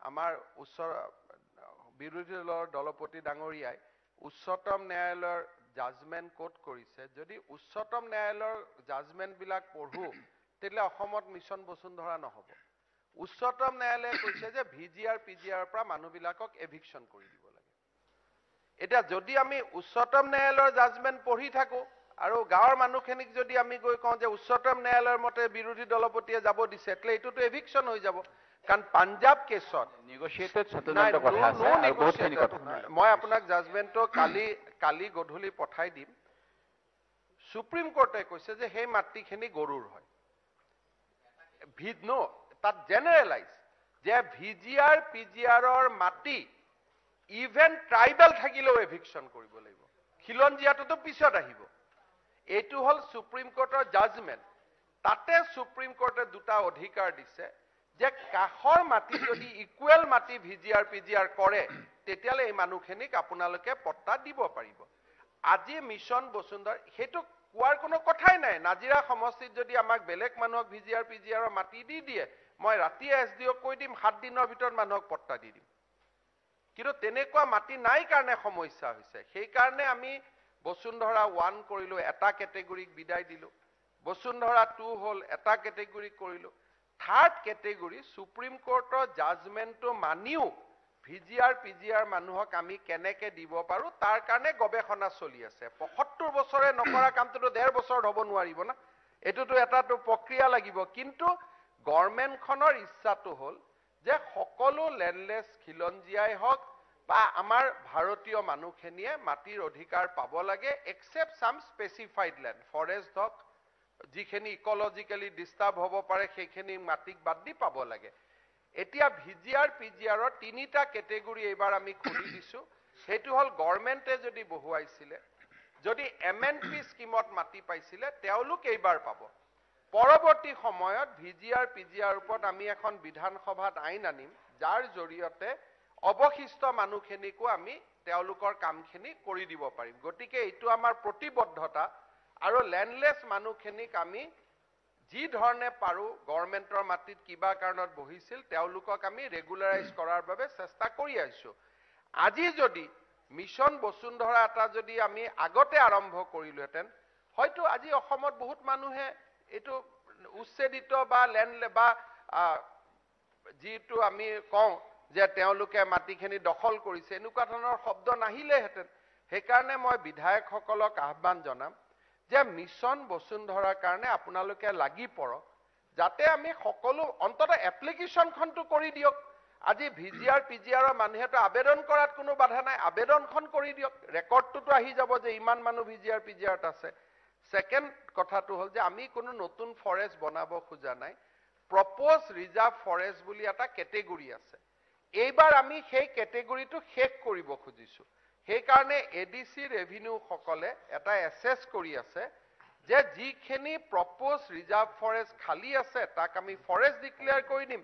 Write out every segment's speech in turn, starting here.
আমাৰ বিৰোধী দলৰ দলপতি ডাঙৰীয়াই উচ্চতম ন্যায়ালয়ৰ জাজমেন্ট কোট কৰিছে যদি উচ্চতম ন্যায়ালয়ৰ জাজমেন্ট বিলাক পঢ়ো তেলে অসমত মিছন বসুন্ধৰা নহব উচ্চতম ন্যায়ালয়ে কৈছে যে ভিজিআৰ পিজিআৰ পৰা মানুহবিলাকক এভিকশন কৰি দিব লাগে এটা যদি আমি উচ্চতম ন্যায়ালয়ৰ জাজমেন্ট পঢ়ি থাকো আৰু গাঁৱৰ মানুহখিনিক যদি আমি গৈ কওঁ যে উচ্চতম ন্যায়ালয়ৰ মতে বিৰোধী দলপতিয়ে যাব দিছে তেলে এটোটো এভিকশন হৈ যাব কাৰণ পাঞ্জাব কেছত নেগোশিয়েটেড সেটেলমেন্টৰ কথা আছে আৰু বহুতখিনি কথা মই আপোনাক জাজমেন্টটো কালি গধূলি পঠাই দিম সুপ্ৰিম কোৰ্টে কৈছে যে সেই মাটিখিনি গৰুৰ হয় তাত জেনেৰেলাইজ যে ভিজিআৰ পিজিআৰৰ মাটি ইভেন ট্ৰাইবেল থাকিলেও এভিকশন কৰিব লাগিব খিলঞ্জিয়াটোতো পিছত আহিব এইটো হল সুপ্ৰিম কোৰ্টৰ জাজমেন্ট তাতে সুপ্ৰিম কোৰ্টে দুটা অধিকাৰ দিছে যে কাখৰ মাটি যদি ইকুৱেল মাটি ভিজিআৰ পিজিআৰ কৰে তেতিয়ালে এই মানুহখিনিক আপোনালোকে পট্টা দিব পাৰিব আজি মিছন বসুন্ধৰা হেতু কোৱাৰ কোনো কথাই নাই নাজিৰা সমষ্টিত যদি আমাক বেলেগ মানুহক ভিজিআৰ পিজিআৰৰ মাটি দি দিয়ে মই ৰাতি এছডিও কৈ দিম 7 দিনৰ ভিতৰত মানুহক পট্টা দি দিম কিন্তু তেনেকুৱা মাটি নাই কাৰণে সমস্যা হৈছে সেই কাৰণে আমি বসুন্ধৰা 1 কৰিলো এটা কেটেগৰীক বিদায় দিলো বসুন্ধৰা 2 হল এটা কেটেগৰী কৰিলো থাৰ্ড কেটেগৰী সুপ্ৰিম কোৰ্টৰ জাজমেন্টটো মানিও ভিজিআৰ পিজিআৰ মানুহক আমি কেনেকে দিব পাৰো তাৰ কাৰণে গৱেষণা চলি আছে 75 বছৰে নকৰা কামটো 1.5 বছৰ হ'ব নোৱাৰিব না এটোটো এটাটো প্ৰক্ৰিয়া লাগিব কিন্তু গভৰ্ণমেণ্টখনৰ ইচ্ছাটো হল যে সকলো লেণ্ডলেছ খিলঞ্জিয়াই হওক বা আমাৰ ভাৰতীয় মানুহখিনিয়ে মাটিৰ অধিকাৰ পাব লাগে এক্সেপ্ট সাম স্পেসিফাইড ল্যান্ড ফৰেষ্ট হওক যিখিনি ইকোলজিক্যালি ডিস্টাৰ্ব হ'ব পাৰে সেইখিনি মাটিক বাদ দি পাব লাগে এতিয়া ভিজিআৰ পিজিআৰৰ তিনিটা কেটেগৰী এবাৰ আমি খুলি দিছো হেতু হল গভৰ্ণমেণ্টে যদি বহুৱাইছিলে যদি এমএনপি স্কিমত মাটি পাইছিলে তেওঁলোক এইবাৰ পাব পৰৱৰ্তী সময়ত ভিজিআৰ পিজিআৰ ওপৰত আমি এখন বিধানসভাত আইন আনিম যাৰ জৰিয়তে অবশিষ্ট মানুহখিনিকো আমি তেওঁলোকৰ কামখিনি কৰি দিব পাৰিম গতিকে এইটো আমাৰ প্ৰতিবদ্ধতা আৰু ল্যান্ডলেছ মানুহখিনিক আমি যি ধৰণে পাৰো গভৰ্ণমেণ্টৰ মাটিত কিবা কাৰণত বহিছিল তেওঁলোকক আমি ৰেগুলাৰাইজ কৰাৰ বাবে চেষ্টা কৰি আছো আজি যদি মিছন বসুন্ধৰা এটা যদি আমি আগতে আৰম্ভ কৰিলোহেতেন হয়তো আজি অসমত বহুত মানুহে এটো উচ্ছেদিত বা ল্যান্ড বা যিটো আমি কওঁ যে তেওঁলোকে মাটিখিনি দখল কৰিছে এনেকুৱা ধৰণৰ শব্দ নাহিলেহেতেন সেইকাৰণে মই বিধায়কসকলক আহ্বান জনাম যে মিছন বসুন্ধৰাৰ কাৰণে আপোনালোকে লাগি পৰক যাতে আমি সকলো অন্তত এপ্লিকেশনখনটো কৰি দিয়ক আজি ভিজিআৰ পিজিআৰৰ মানুহেটো আবেদন কৰাত কোনো বাধা নাই আবেদনখন কৰি দিয়ক ৰেকৰ্ডটোতো আহি যাব যে ইমান মানুহ ভিজিআৰ পিজিআৰত আছে সেকেন্ড কথাটো হল যে আমি কোনো নতুন ফৰেষ্ট বনাব খোজা নাই প্ৰপ'জ ৰিজাৰ্ভ ফৰেষ্ট বুলি এটা কেটেগৰী আছে এইবাৰ আমি সেই কেটেগৰীটো শেষ কৰিব খুজিছো সেই কাৰণে এডিসি ৰেভিনিউ সকলে এটা এসেস কৰি আছে যে যিখিনি প্ৰপ'জ ৰিজাৰ্ভ ফৰেষ্ট খালি আছে তাক আমি ফৰেষ্ট ডিক্লেয়াৰ কৰি দিম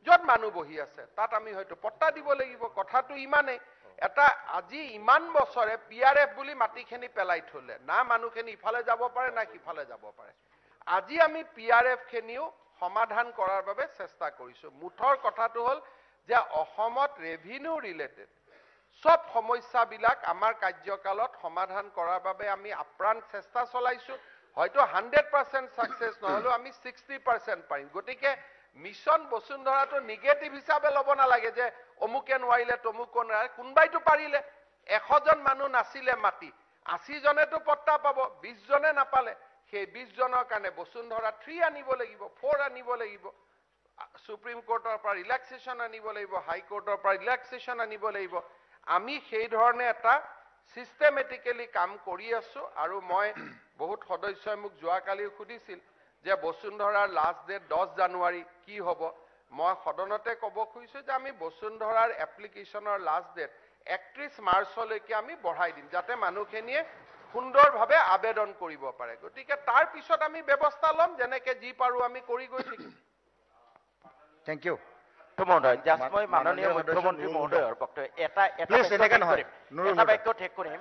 যত মানুহ বহি আছে তাত আমি হয়তো পট্টা দিব লাগিব কথাটো ইমানে এটা আজি ইমান বছৰে পিআৰএফ বুলি মাটিখিনি পেলাই থলে না মানুহখিনি ইফালে যাব পাৰে না সিফালে যাব পাৰে আজি আমি পিআৰএফ খিনিও সমাধান কৰাৰ বাবে চেষ্টা কৰিছো মুঠৰ কথাটো হল যে অসমত ৰেভিনিউ ৰিলেটেড সব সমস্যাবিলাক আমাৰ কাৰ্যকালত সমাধান কৰাৰ বাবে আমি আপ্ৰাণ চেষ্টা চলাইছো হয়তো 100% সাকসেস নহলেও আমি 60% পাৰিম গতিকে মিছন বসুন্ধৰাটো নেগেটিভ হিচাপে লব নালাগে যে অমুকে নোৱাৰিলে তমুক নোৱাৰে কোনবাইটো পাৰিলে 100 জন মানুহ নাছিলে মাটি 80 জনেটো পট্টা পাব 20 জনে নাপালে সেই 20 জনৰ কাৰণে বসুন্ধৰা 3 আনিব লাগিব 4 আনিব লাগিব সুপ্ৰিম কোৰ্টৰ পৰা ৰিলেক্সেশন আনিব লাগিব হাই কোৰ্টৰ পৰা ৰিলেক্সেশন আনিব লাগিব আমি সেই ধৰণে এটা সিস্টেমেটিক্যালি কাম কৰি আছো আৰু মই বহুত সদস্যই মোক যোৱাকালি সুধিছিল যে বসুন্ধৰাৰ লাষ্ট ডেট 10 জানুৱাৰী কি হ'ব মই সদনতে ক'ব খুজিছো যে আমি বসুন্ধৰাৰ এপ্লিকেশনৰ লাষ্ট ডেট 31 মাৰ্চলৈকে আমি বঢ়াই দিম যাতে মানুহখিনিয়ে সুন্দৰভাৱে আবেদন কৰিব পাৰে গতিকে তাৰ পিছত আমি ব্যৱস্থা লম যেনেকে যি পাৰো আমি কৰি গৈ থাকিম থ্যাংক ইউ মহোদয় জাষ্ট মই মাননীয় মুখ্যমন্ত্ৰী মহোদয়ৰ বক্তব্য এটা বাক্য ঠেক কৰিম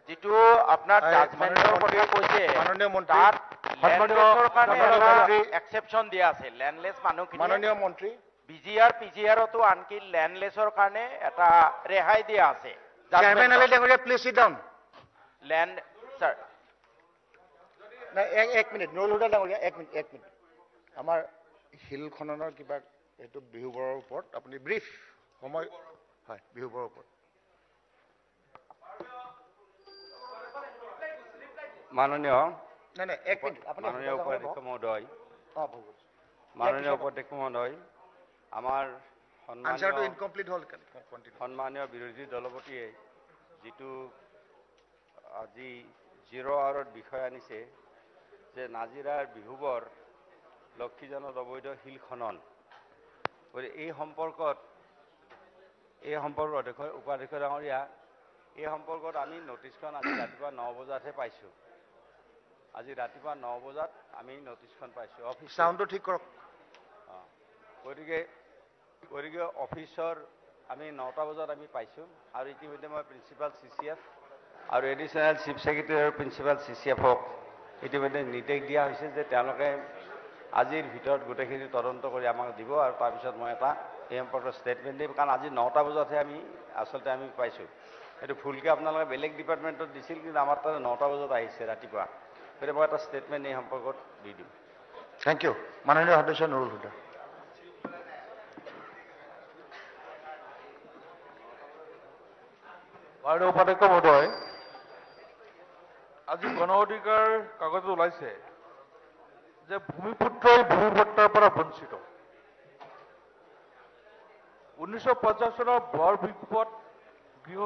যেটো আপোনাৰ জাজমেন্টৰ কথা কৈছে মাননীয় মন্ত্ৰী তাত সন্মানীয় কাৰণে এক্সেপশন দিয়া আছে ল্যান্ডলেছ মানুহখিনি মাননীয় মন্ত্ৰী BGR, PGRতো আনকি ল্যান্ডলেছৰ কাৰণে এটা ৰেহাই দিয়া আছে। চেয়াৰমেন আলী ডাঙৰীয়া please sit down. Land sir নাই এক মিনিট নুৰুল হুদা ডাঙৰীয়া এক মিনিট আমাৰ হিল খননৰ কিবা এইটো বিহুবৰৰ ওপৰত আপুনি ব্ৰিফ সময় হয় বিহুবৰৰ ওপৰত মাননীয় নাই নাই এক মিনিট আপুনি মাননীয় উপাধ্যক্ষ মহোদয় মাননীয় উপাধ্যক্ষ মহোদয় আমাৰ আনসাৰটো ইনকমপ্লিট হ'ল সন্মানীয় বিৰোধী দলপতিয়ে যিটো আজি 0 আৱাৰত বিষয় আনিছে যে নাজিৰাৰ বিহুবৰ লক্ষীজনত অবৈধ শিল খনন এই সম্পৰ্কত উপাধ্যক্ষ ডাঙৰীয়া এই সম্পৰ্কত আমি নটিছখন আজি ৰাতিপুৱা 9 বজাতহে পাইছোঁ। আজি ৰাতিপুৱা 9 বজাত আমি নটিছখন পাইছোঁ। অফিচ সাউণ্ডটো ঠিক কৰক। গতিকে অফিচৰ আমি 9টা বজাত আমি পাইছোঁ আৰু ইতিমধ্যে মই প্ৰিন্সিপাল CCF আৰু এডিশ্যনেল চিফ ছেক্ৰেটাৰী আৰু প্ৰিন্সিপাল CCFক ইতিমধ্যে নিৰ্দেশ দিয়া হৈছে যে তেওঁলোকে আজিৰ ভিতৰত গোটেইখিনি তদন্ত কৰি আমাক দিব আৰু তাৰপিছত মই এটা এই সম্পৰ্কত ষ্টেটমেণ্ট দিম কাৰণ আজি 9টা বজাতহে আমি পাইছোঁ। এইটো ভুলকৈ আপোনালোকে বেলেগ ডিপাৰ্টমেণ্টত দিছিল কিন্তু আমাৰ তাতে 9টা বজাত আহিছে ৰাতিপুৱা। গতিকে মই এটা ষ্টেটমেণ্ট এই সম্পৰ্কত দি দিম। থেংক ইউ মাননীয় সদস্য নুৰুল হুদা। মাননীয় উপাধ্যক্ষ মহোদয়, আজি গণ অধিকাৰ কাগজত ওলাইছে যে ভূমিপুত্ৰই ভূমিপট্টাৰ পৰা বঞ্চিত। 1950 চনৰ বৰ বিপদ গৃহ